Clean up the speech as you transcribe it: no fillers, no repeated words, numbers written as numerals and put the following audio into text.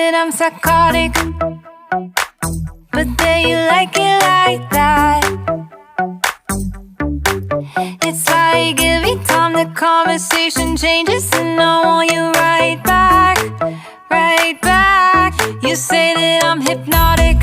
that I'm psychotic, but then you like it like that. It's like every time the conversation changes, and I want you right back, right back. You say that I'm hypnotic,